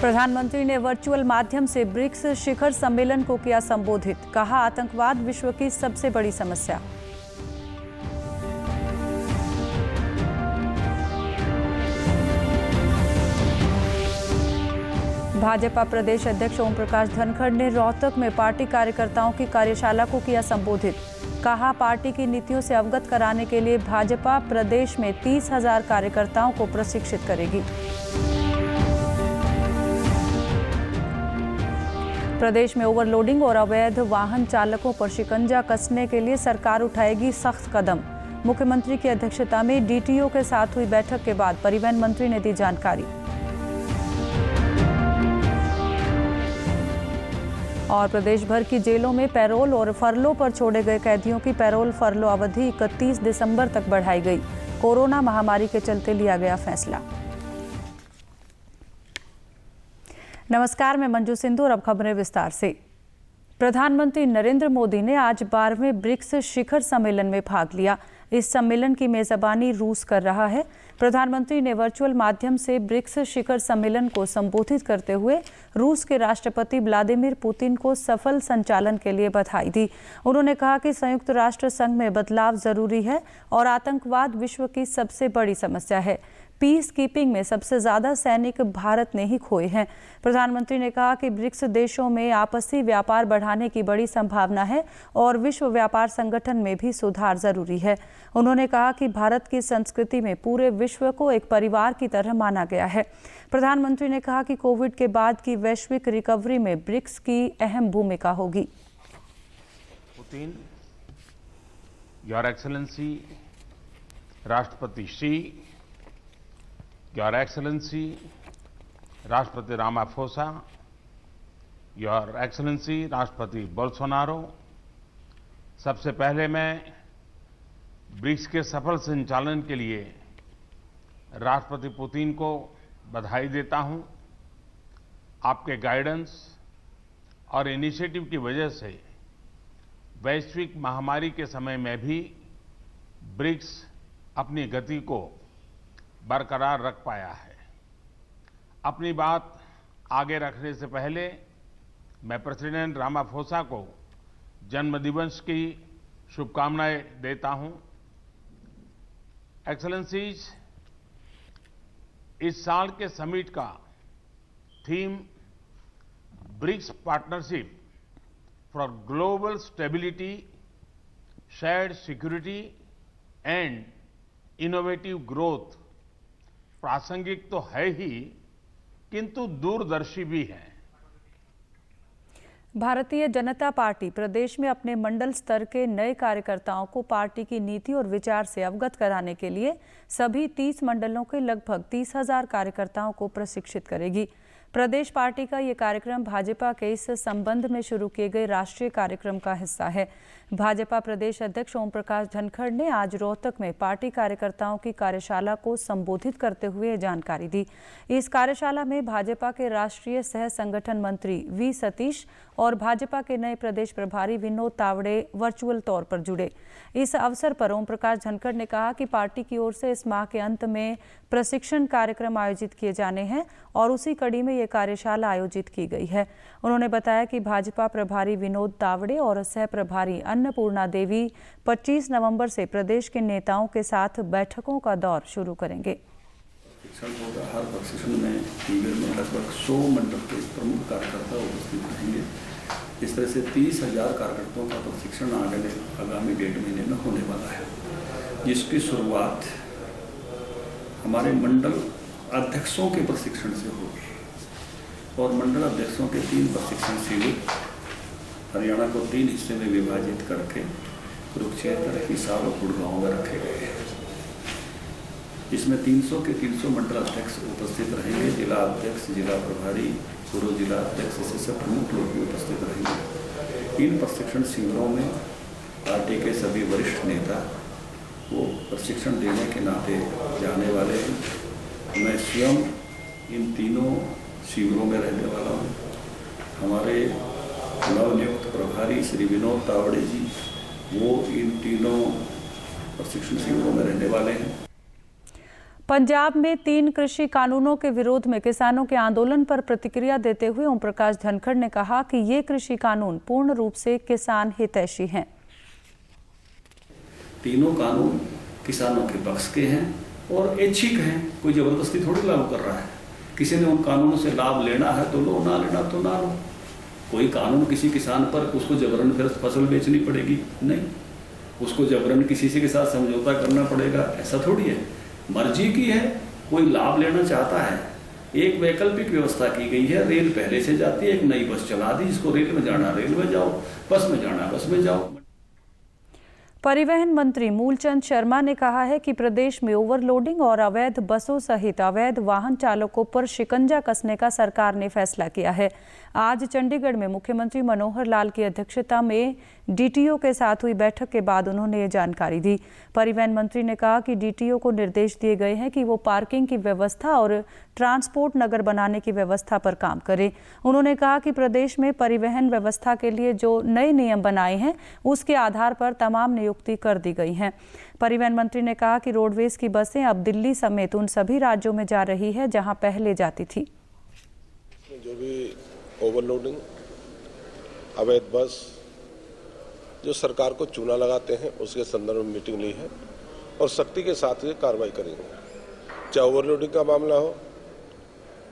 प्रधानमंत्री ने वर्चुअल माध्यम से ब्रिक्स शिखर सम्मेलन को किया संबोधित। कहा, आतंकवाद विश्व की सबसे बड़ी समस्या। भाजपा प्रदेश अध्यक्ष ओम प्रकाश धनखड़ ने रोहतक में पार्टी कार्यकर्ताओं की कार्यशाला को किया संबोधित। कहा, पार्टी की नीतियों से अवगत कराने के लिए भाजपा प्रदेश में 30,000 कार्यकर्ताओं को प्रशिक्षित करेगी। प्रदेश में ओवरलोडिंग और अवैध वाहन चालकों पर शिकंजा कसने के लिए सरकार उठाएगी सख्त कदम। मुख्यमंत्री की अध्यक्षता में डीटीओ के साथ हुई बैठक के बाद परिवहन मंत्री ने दी जानकारी। और प्रदेश भर की जेलों में पैरोल और फरलो पर छोड़े गए कैदियों की पैरोल फरलो अवधि 31 दिसंबर तक बढ़ाई गई। कोरोना महामारी के चलते लिया गया फैसला। नमस्कार, मैं मंजू सिंधु और अब खबरें विस्तार से। प्रधानमंत्री नरेंद्र मोदी ने आज 12वें ब्रिक्स शिखर सम्मेलन में भाग लिया। इस सम्मेलन की मेजबानी रूस कर रहा है। प्रधानमंत्री ने वर्चुअल माध्यम से ब्रिक्स शिखर सम्मेलन को संबोधित करते हुए रूस के राष्ट्रपति व्लादिमीर पुतिन को सफल संचालन के लिए बधाई दी। उन्होंने कहा कि संयुक्त राष्ट्र संघ में बदलाव जरूरी है और आतंकवाद विश्व की सबसे बड़ी समस्या है। पीस कीपिंग में सबसे ज्यादा सैनिक भारत ने ही खोए हैं। प्रधानमंत्री ने कहा कि ब्रिक्स देशों में आपसी व्यापार बढ़ाने की बड़ी संभावना है और विश्व व्यापार संगठन में भी सुधार जरूरी है। उन्होंने कहा कि भारत की संस्कृति में पूरे विश्व को एक परिवार की तरह माना गया है। प्रधानमंत्री ने कहा कि कोविड के बाद की वैश्विक रिकवरी में ब्रिक्स की अहम भूमिका होगी। पुतिन, योर एक्सेलेंसी राष्ट्रपति श्री, योर एक्सेलेंसी राष्ट्रपति रामाफोसा, योर एक्सेलेंसी राष्ट्रपति बोल्सोनारो, सबसे पहले मैं ब्रिक्स के सफल संचालन के लिए राष्ट्रपति पुतिन को बधाई देता हूं। आपके गाइडेंस और इनिशिएटिव की वजह से वैश्विक महामारी के समय में भी ब्रिक्स अपनी गति को बरकरार रख पाया है। अपनी बात आगे रखने से पहले मैं प्रेसिडेंट रामाफोसा को जन्मदिवस की शुभकामनाएं देता हूं। एक्सेलेंसीज, इस साल के समिट का theme BRICS partnership for global stability, shared security and innovative growth प्रासंगिक तो है ही, किंतु दूरदर्शी भी है। भारतीय जनता पार्टी प्रदेश में अपने मंडल स्तर के नए कार्यकर्ताओं को पार्टी की नीति और विचार से अवगत कराने के लिए सभी 30 मंडलों के लगभग 30,000 कार्यकर्ताओं को प्रशिक्षित करेगी। प्रदेश पार्टी का ये कार्यक्रम भाजपा के इस संबंध में शुरू किए गए राष्ट्रीय कार्यक्रम का हिस्सा है। भाजपा प्रदेश अध्यक्ष ओम प्रकाश धनखड़ ने आज रोहतक में पार्टी कार्यकर्ताओं की कार्यशाला को संबोधित करते हुए जानकारी दी। इस कार्यशाला में भाजपा के राष्ट्रीय सह संगठन मंत्री वी सतीश और भाजपा के नए प्रदेश प्रभारी विनोद तावड़े वर्चुअल तौर पर जुड़े। इस अवसर पर ओम प्रकाश धनखड़ ने कहा कि पार्टी की ओर से इस माह के अंत में प्रशिक्षण कार्यक्रम आयोजित किए जाने हैं और उसी कड़ी में ये कार्यशाला आयोजित की गई है। उन्होंने बताया कि भाजपा प्रभारी विनोद तावड़े और सह प्रभारी अन्नपूर्णा देवी 25 नवंबर से प्रदेश के नेताओं के साथ बैठकों का दौर शुरू करेंगे। हर प्रशिक्षण में शिविर में लगभग 100 मंडल के प्रमुख कार्यकर्ता उपस्थित रहेंगे। इस तरह से 30,000 कार्यकर्ताओं का प्रशिक्षण आगामी 1.5 महीने में होने वाला है, जिसकी शुरुआत हमारे मंडल अध्यक्षों के प्रशिक्षण से होगी और मंडल अध्यक्षों के 3 प्रशिक्षण शिविर हरियाणा को 3 हिस्से में विभाजित करके कुरुक्षेत्र, हिसार और गुड़गांव में रखे गए हैं। इसमें 300 के 300 मंडल अध्यक्ष उपस्थित रहेंगे। जिला अध्यक्ष, जिला प्रभारी, पूर्व जिला अध्यक्ष, इससे सब प्रमुख लोग भी उपस्थित रहेंगे। इन प्रशिक्षण शिविरों में पार्टी के सभी वरिष्ठ नेता वो प्रशिक्षण देने के नाते जाने वाले हैं। मैं स्वयं इन तीनों शिविरों में रहने वाला हूँ। हमारे नवनियुक्त प्रभारी श्री विनोद तावड़े जी, वो इन तीनों प्रशिक्षण शिविरों में रहने वाले हैं। पंजाब में 3 कृषि कानूनों के विरोध में किसानों के आंदोलन पर प्रतिक्रिया देते हुए ओम प्रकाश धनखड़ ने कहा कि ये कृषि कानून पूर्ण रूप से किसान हितैषी हैं। तीनों कानून किसानों के पक्ष के हैं और ऐच्छिक हैं, कोई जबरदस्ती थोड़ी लागू कर रहा है। किसी ने उन कानूनों से लाभ लेना है तो लो, ना लेना तो ना लो। कोई कानून किसी किसान पर उसको जबरन फिर फसल बेचनी पड़ेगी? नहीं, उसको जबरन किसी से के साथ समझौता करना पड़ेगा? ऐसा थोड़ी है। मर्जी की है, कोई लाभ लेना चाहता है। एक वैकल्पिक व्यवस्था की गई है, रेल पहले से जाती है, एक नई बस चला दी, जिसको रेल में जाना रेल में जाओ, बस में जाना बस में जाओ। परिवहन मंत्री मूलचंद शर्मा ने कहा है कि प्रदेश में ओवरलोडिंग और अवैध बसों सहित अवैध वाहन चालकों पर शिकंजा कसने का सरकार ने फैसला किया है। आज चंडीगढ़ में मुख्यमंत्री मनोहर लाल की अध्यक्षता में डीटीओ के साथ हुई बैठक के बाद उन्होंने ये जानकारी दी। परिवहन मंत्री ने कहा कि डीटीओ को निर्देश दिए गए हैं कि वो पार्किंग की व्यवस्था और ट्रांसपोर्ट नगर बनाने की व्यवस्था पर काम करें। उन्होंने कहा कि प्रदेश में परिवहन व्यवस्था के लिए जो नए नियम बनाए हैं उसके आधार पर तमाम नियुक्ति कर दी गई हैं। परिवहन मंत्री ने कहा कि रोडवेज की बसें अब दिल्ली समेत उन सभी राज्यों में जा रही है जहां पहले जाती थी। जो भी ओवरलोडिंग, अवैध बस जो सरकार को चूना लगाते हैं उसके संदर्भ में मीटिंग ली है और सख्ती के साथ ये कार्रवाई करेंगे। चाहे ओवरलोडिंग का मामला हो,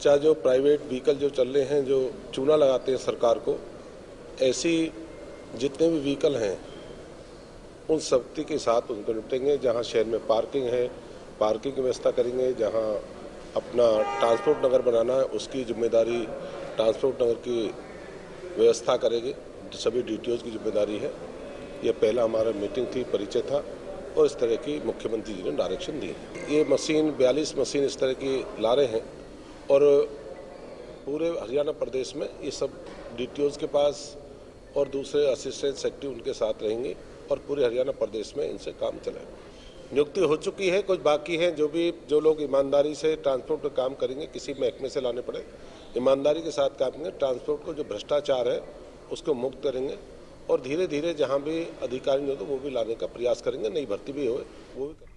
चाहे जो प्राइवेट व्हीकल जो चल रहे हैं जो चूना लगाते हैं सरकार को, ऐसी जितने भी व्हीकल हैं उन सख्ती के साथ उनको निपटेंगे। जहां शहर में पार्किंग है, पार्किंग की व्यवस्था करेंगे। जहां अपना ट्रांसपोर्ट नगर बनाना है उसकी जिम्मेदारी ट्रांसपोर्ट नगर की व्यवस्था करेंगे, सभी डीटीओज की जिम्मेदारी है। ये पहला हमारा मीटिंग थी, परिचय था और इस तरह की मुख्यमंत्री जी ने डायरेक्शन दी। ये मशीन 42 मशीन इस तरह की ला रहे हैं और पूरे हरियाणा प्रदेश में ये सब डीटीओज के पास और दूसरे असिस्टेंट सेक्रेटरी उनके साथ रहेंगे और पूरे हरियाणा प्रदेश में इनसे काम चलाएंगे। नियुक्ति हो चुकी है, कुछ बाकी हैं। जो लोग ईमानदारी से ट्रांसपोर्ट में काम करेंगे, किसी महकमे से लाने पड़े, ईमानदारी के साथ काम करेंगे। ट्रांसपोर्ट को जो भ्रष्टाचार है उसको मुक्त करेंगे और धीरे धीरे जहां भी अधिकारी हो तो वो भी लाने का प्रयास करेंगे। नई भर्ती भी हो वो भी करेंगे।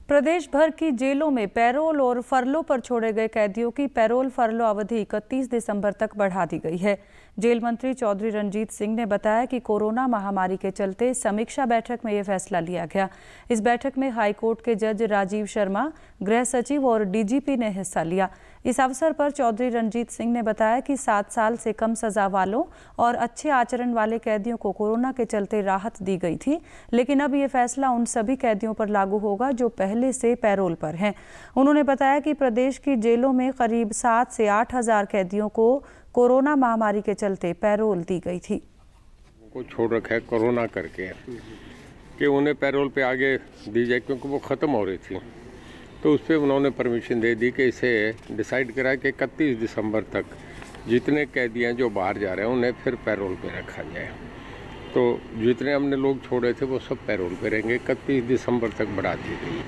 प्रदेश भर की जेलों में पैरोल और फरलो पर छोड़े गए कैदियों की पैरोल फरलो अवधि 31 दिसंबर तक बढ़ा दी गई है। जेल मंत्री चौधरी रणजीत सिंह ने बताया कि कोरोना महामारी के चलते समीक्षा बैठक में यह फैसला लिया गया। इस बैठक में हाईकोर्ट के जज राजीव शर्मा, गृह सचिव और डीजीपी ने हिस्सा लिया। इस अवसर पर चौधरी रणजीत सिंह ने बताया कि 7 साल से कम सजा वालों और अच्छे आचरण वाले कैदियों को कोरोना के चलते राहत दी गई थी, लेकिन अब ये फैसला उन सभी कैदियों पर लागू होगा जो पहले से पैरोल पर हैं। उन्होंने बताया कि प्रदेश की जेलों में करीब 7 से 8 हजार कैदियों को कोरोना महामारी के चलते पैरोल दी गई थी। को छोड़ रखा है कोरोना करके कि उन्हें पैरोल पे आगे दी जाए, क्योंकि वो ख़त्म हो रही थी। तो उस पर उन्होंने परमिशन दे दी कि इसे डिसाइड करा कि 31 दिसंबर तक जितने कैदियाँ जो बाहर जा रहे हैं उन्हें फिर पैरोल पे रखा जाए। तो जितने हमने लोग छोड़े थे वो सब पैरोल पे रहेंगे। 31 दिसंबर तक बढ़ा दी गई।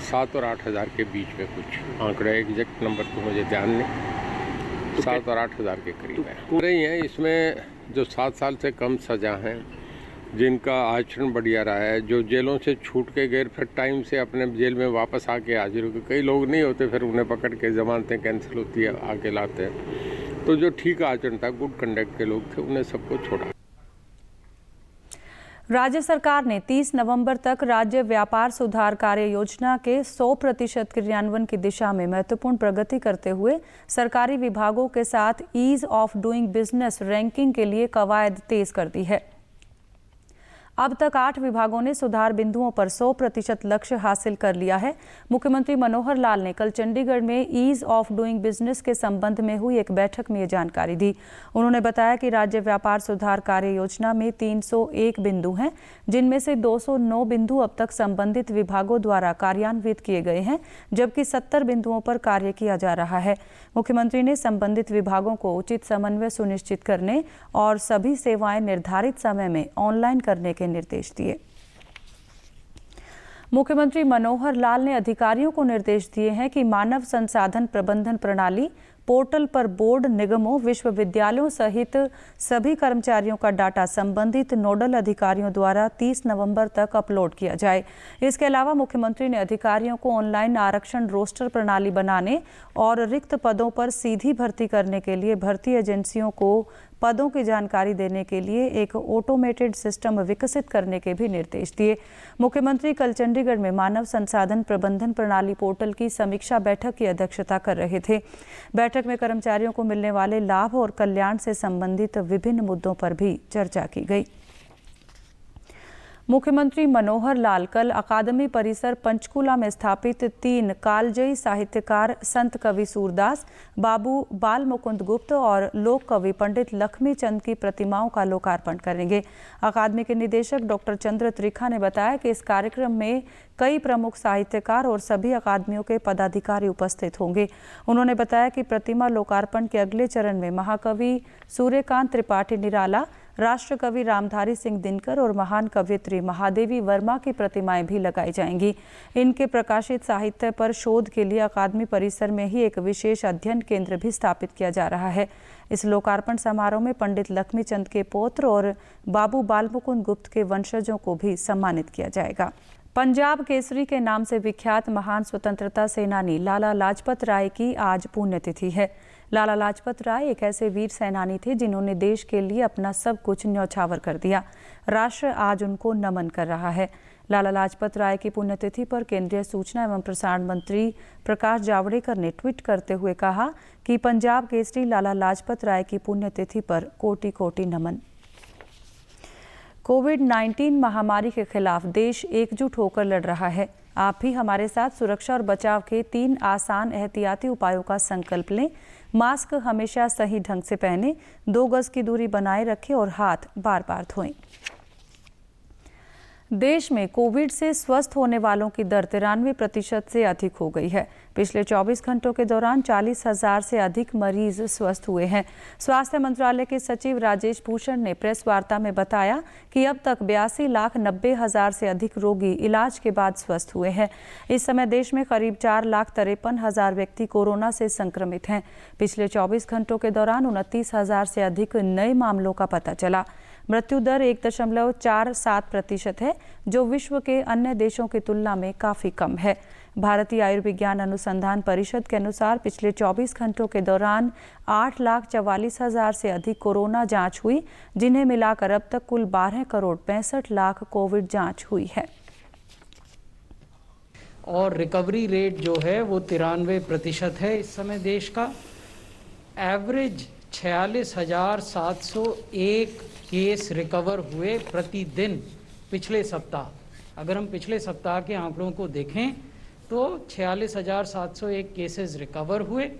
7 और 8 हज़ार के बीच में कुछ आंकड़ा, एग्जैक्ट नंबर तो मुझे ध्यान नहीं, 7 और 8 हज़ार के करीब है रही हैं। इसमें जो 7 साल से कम सज़ा हैं, जिनका आचरण बढ़िया रहा है, जो जेलों से छूट के गए फिर टाइम से अपने जेल में वापस आके हाजिर हो गए, कई लोग नहीं होते फिर उन्हें पकड़ के जमानतें कैंसिल होती है, आके लाते हैं। तो जो ठीक आचरण था, गुड कंडक्ट के लोग थे, उन्हें सबको छोड़ा। राज्य सरकार ने 30 नवंबर तक राज्य व्यापार सुधार कार्य योजना के 100% क्रियान्वयन की दिशा में महत्वपूर्ण प्रगति करते हुए सरकारी विभागों के साथ ease of doing business ranking के लिए कवायद तेज कर दी है। अब तक 8 विभागों ने सुधार बिंदुओं पर 100% लक्ष्य हासिल कर लिया है। मुख्यमंत्री मनोहर लाल ने कल चंडीगढ़ में ईज ऑफ डूइंग बिजनेस के संबंध में हुई एक बैठक में ये जानकारी दी। उन्होंने बताया कि राज्य व्यापार सुधार कार्य योजना में 301 बिंदु हैं, जिनमें से 209 बिंदु अब तक संबंधित विभागों द्वारा कार्यान्वित किए गए हैं, जबकि 70 बिंदुओं पर कार्य किया जा रहा है। मुख्यमंत्री ने संबंधित विभागों को उचित समन्वय सुनिश्चित करने और सभी सेवाएं निर्धारित समय में ऑनलाइन करने के निर्देश दिए। मुख्यमंत्री मनोहर लाल ने अधिकारियों को निर्देश दिए हैं कि मानव संसाधन प्रबंधन प्रणाली पोर्टल पर बोर्ड, निगमों, विश्वविद्यालयों सहित सभी कर्मचारियों का डाटा संबंधित नोडल अधिकारियों द्वारा 30 नवंबर तक अपलोड किया जाए। इसके अलावा मुख्यमंत्री ने अधिकारियों को ऑनलाइन आरक्षण रोस्टर प्रणाली बनाने और रिक्त पदों पर सीधी भर्ती करने के लिए भर्ती एजेंसियों को पदों की जानकारी देने के लिए एक ऑटोमेटेड सिस्टम विकसित करने के भी निर्देश दिए। मुख्यमंत्री कल चंडीगढ़ में मानव संसाधन प्रबंधन प्रणाली पोर्टल की समीक्षा बैठक की अध्यक्षता कर रहे थे। बैठक में कर्मचारियों को मिलने वाले लाभ और कल्याण से संबंधित विभिन्न मुद्दों पर भी चर्चा की गई। मुख्यमंत्री मनोहर लाल कल अकादमी परिसर पंचकूला में स्थापित 3 कालजयी साहित्यकार संत कवि सूरदास, बाबू बाल मुकुंद गुप्त और लोक कवि पंडित लक्ष्मी चंद की प्रतिमाओं का लोकार्पण करेंगे। अकादमी के निदेशक डॉक्टर चंद्र त्रिखा ने बताया कि इस कार्यक्रम में कई प्रमुख साहित्यकार और सभी अकादमियों के पदाधिकारी उपस्थित होंगे। उन्होंने बताया कि प्रतिमा लोकार्पण के अगले चरण में महाकवि सूर्यकांत त्रिपाठी निराला, राष्ट्रकवि रामधारी सिंह दिनकर और महान कवयित्री महादेवी वर्मा की प्रतिमाएं भी लगाई जाएंगी। इनके प्रकाशित साहित्य पर शोध के लिए अकादमी परिसर में ही एक विशेष अध्ययन केंद्र भी स्थापित किया जा रहा है। इस लोकार्पण समारोह में पंडित लक्ष्मी चंद के पौत्र और बाबू बाल मुकुंद गुप्त के वंशजों को भी सम्मानित किया जाएगा। पंजाब केसरी के नाम से विख्यात महान स्वतंत्रता सेनानी लाला लाजपत राय की आज पुण्यतिथि है। लाला लाजपत राय एक ऐसे वीर सेनानी थे जिन्होंने देश के लिए अपना सब कुछ न्यौछावर कर दिया। राष्ट्र आज उनको नमन कर रहा है। लाला लाजपत राय की पुण्यतिथि पर केंद्रीय सूचना एवं प्रसारण मंत्री प्रकाश जावड़ेकर ने ट्वीट करते हुए कहा कि पंजाब केसरी लाला लाजपत राय की पुण्यतिथि पर कोटि कोटि नमन। कोविड-19 महामारी के खिलाफ देश एकजुट होकर लड़ रहा है। आप भी हमारे साथ सुरक्षा और बचाव के 3 आसान एहतियाती उपायों का संकल्प लें। मास्क हमेशा सही ढंग से पहनें, 2 गज की दूरी बनाए रखें और हाथ बार-बार धोएं। देश में कोविड से स्वस्थ होने वालों की दर 93% से अधिक हो गई है। पिछले 24 घंटों के दौरान 40,000 से अधिक मरीज स्वस्थ हुए हैं। स्वास्थ्य मंत्रालय के सचिव राजेश भूषण ने प्रेस वार्ता में बताया कि अब तक 82,90,000 से अधिक रोगी इलाज के बाद स्वस्थ हुए हैं। इस समय देश में करीब 4,53,000 व्यक्ति कोरोना से संक्रमित हैं। पिछले 24 घंटों के दौरान 29,000 से अधिक नए मामलों का पता चला। मृत्यु दर 1.47% है, जो विश्व के अन्य देशों की तुलना में काफ़ी कम है। भारतीय आयुर्विज्ञान अनुसंधान परिषद के अनुसार पिछले 24 घंटों के दौरान 8,44,000 से अधिक कोरोना जांच हुई, जिन्हें मिलाकर अब तक कुल 12,65,00,000 कोविड जांच हुई है। और रिकवरी रेट जो है वो 93% है। इस समय देश का एवरेज 46,701 केस रिकवर हुए प्रतिदिन पिछले सप्ताह। अगर हम पिछले सप्ताह के आंकड़ों को देखें तो 46,701 केसेस रिकवर हुए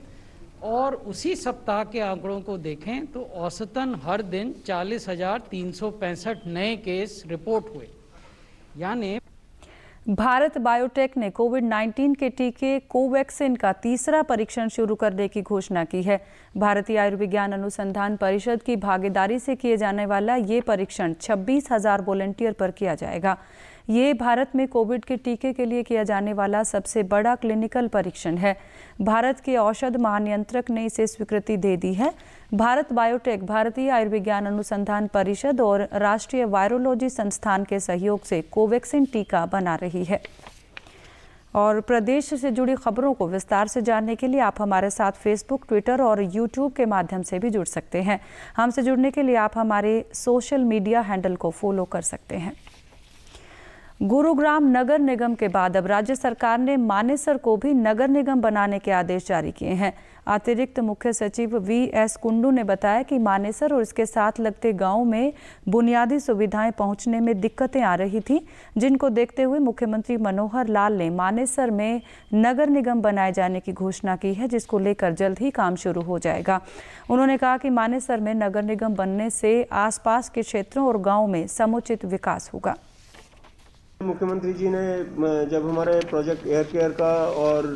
और उसी सप्ताह के आंकड़ों को देखें तो औसतन हर दिन 40,365 नए केस रिपोर्ट हुए। यानी भारत बायोटेक ने कोविड-19 के टीके कोवैक्सिन का तीसरा परीक्षण शुरू करने की घोषणा की है। भारतीय आयुर्विज्ञान अनुसंधान परिषद की भागीदारी से किए जाने वाला ये परीक्षण 26,000 वॉलंटियर पर किया जाएगा। ये भारत में कोविड के टीके के लिए किया जाने वाला सबसे बड़ा क्लिनिकल परीक्षण है। भारत के औषध महानियंत्रक ने इसे स्वीकृति दे दी है। भारत बायोटेक भारतीय आयुर्विज्ञान अनुसंधान परिषद और राष्ट्रीय वायरोलॉजी संस्थान के सहयोग से कोवैक्सिन टीका बना रही है। और प्रदेश से जुड़ी खबरों को विस्तार से जानने के लिए आप हमारे साथ फेसबुक, ट्विटर और यूट्यूब के माध्यम से भी जुड़ सकते हैं। हमसे जुड़ने के लिए आप हमारे सोशल मीडिया हैंडल को फॉलो कर सकते हैं। गुरुग्राम नगर निगम के बाद अब राज्य सरकार ने मानेसर को भी नगर निगम बनाने के आदेश जारी किए हैं। अतिरिक्त मुख्य सचिव वी.एस. कुंडू ने बताया कि मानेसर और इसके साथ लगते गांवों में बुनियादी सुविधाएं पहुंचने में दिक्कतें आ रही थी, जिनको देखते हुए मुख्यमंत्री मनोहर लाल ने मानेसर में नगर निगम बनाए जाने की घोषणा की है, जिसको लेकर जल्द ही काम शुरू हो जाएगा। उन्होंने कहा कि मानेसर में नगर निगम बनने से आसपास के क्षेत्रों और गाँव में समुचित विकास होगा। मुख्यमंत्री जी ने जब हमारे प्रोजेक्ट एयर केयर का और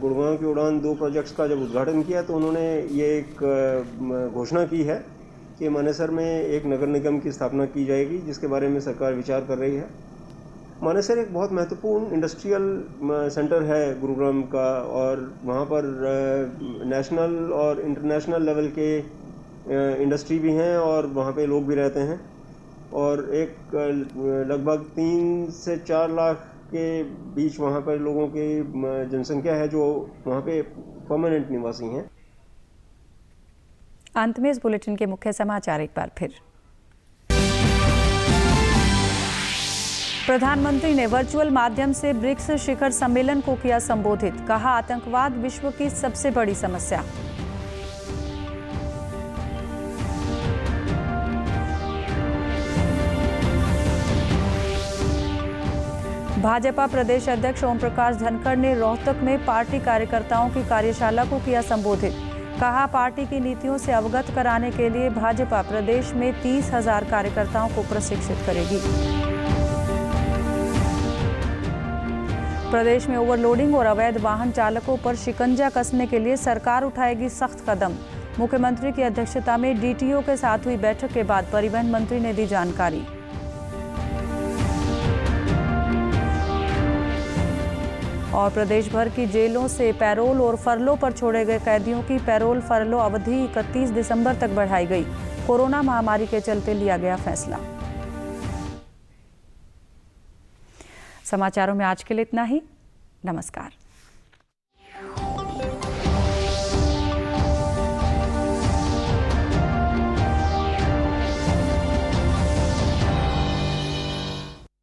गुड़गांव की उड़ान 2 प्रोजेक्ट्स का जब उद्घाटन किया तो उन्होंने ये एक घोषणा की है कि मानेसर में एक नगर निगम की स्थापना की जाएगी, जिसके बारे में सरकार विचार कर रही है। मानेसर एक बहुत महत्वपूर्ण इंडस्ट्रियल सेंटर है गुरुग्राम का, और वहाँ पर नेशनल और इंटरनेशनल लेवल के इंडस्ट्री भी हैं और वहाँ पे लोग भी रहते हैं, और एक लगभग 3 से 4 लाख के बीच वहाँ पर लोगों की जनसंख्या है जो वहाँ पे परमानेंट निवासी हैं। अंत में इस बुलेटिन के मुख्य समाचार एक बार फिर। प्रधानमंत्री ने वर्चुअल माध्यम से ब्रिक्स शिखर सम्मेलन को किया संबोधित, कहा आतंकवाद विश्व की सबसे बड़ी समस्या। भाजपा प्रदेश अध्यक्ष ओम प्रकाश धनखड़ ने रोहतक में पार्टी कार्यकर्ताओं की कार्यशाला को किया संबोधित, कहा पार्टी की नीतियों से अवगत कराने के लिए भाजपा प्रदेश में 30,000 कार्यकर्ताओं को प्रशिक्षित करेगी। प्रदेश में ओवरलोडिंग और अवैध वाहन चालकों पर शिकंजा कसने के लिए सरकार उठाएगी सख्त कदम। मुख्यमंत्री की अध्यक्षता में डीटीओ के साथ हुई बैठक के बाद परिवहन मंत्री ने दी जानकारी। और प्रदेश भर की जेलों से पैरोल और फरलो पर छोड़े गए कैदियों की पैरोल फरलो अवधि 31 दिसंबर तक बढ़ाई गई। कोरोना महामारी के चलते लिया गया फैसला। समाचारों में आज के लिए इतना ही। नमस्कार।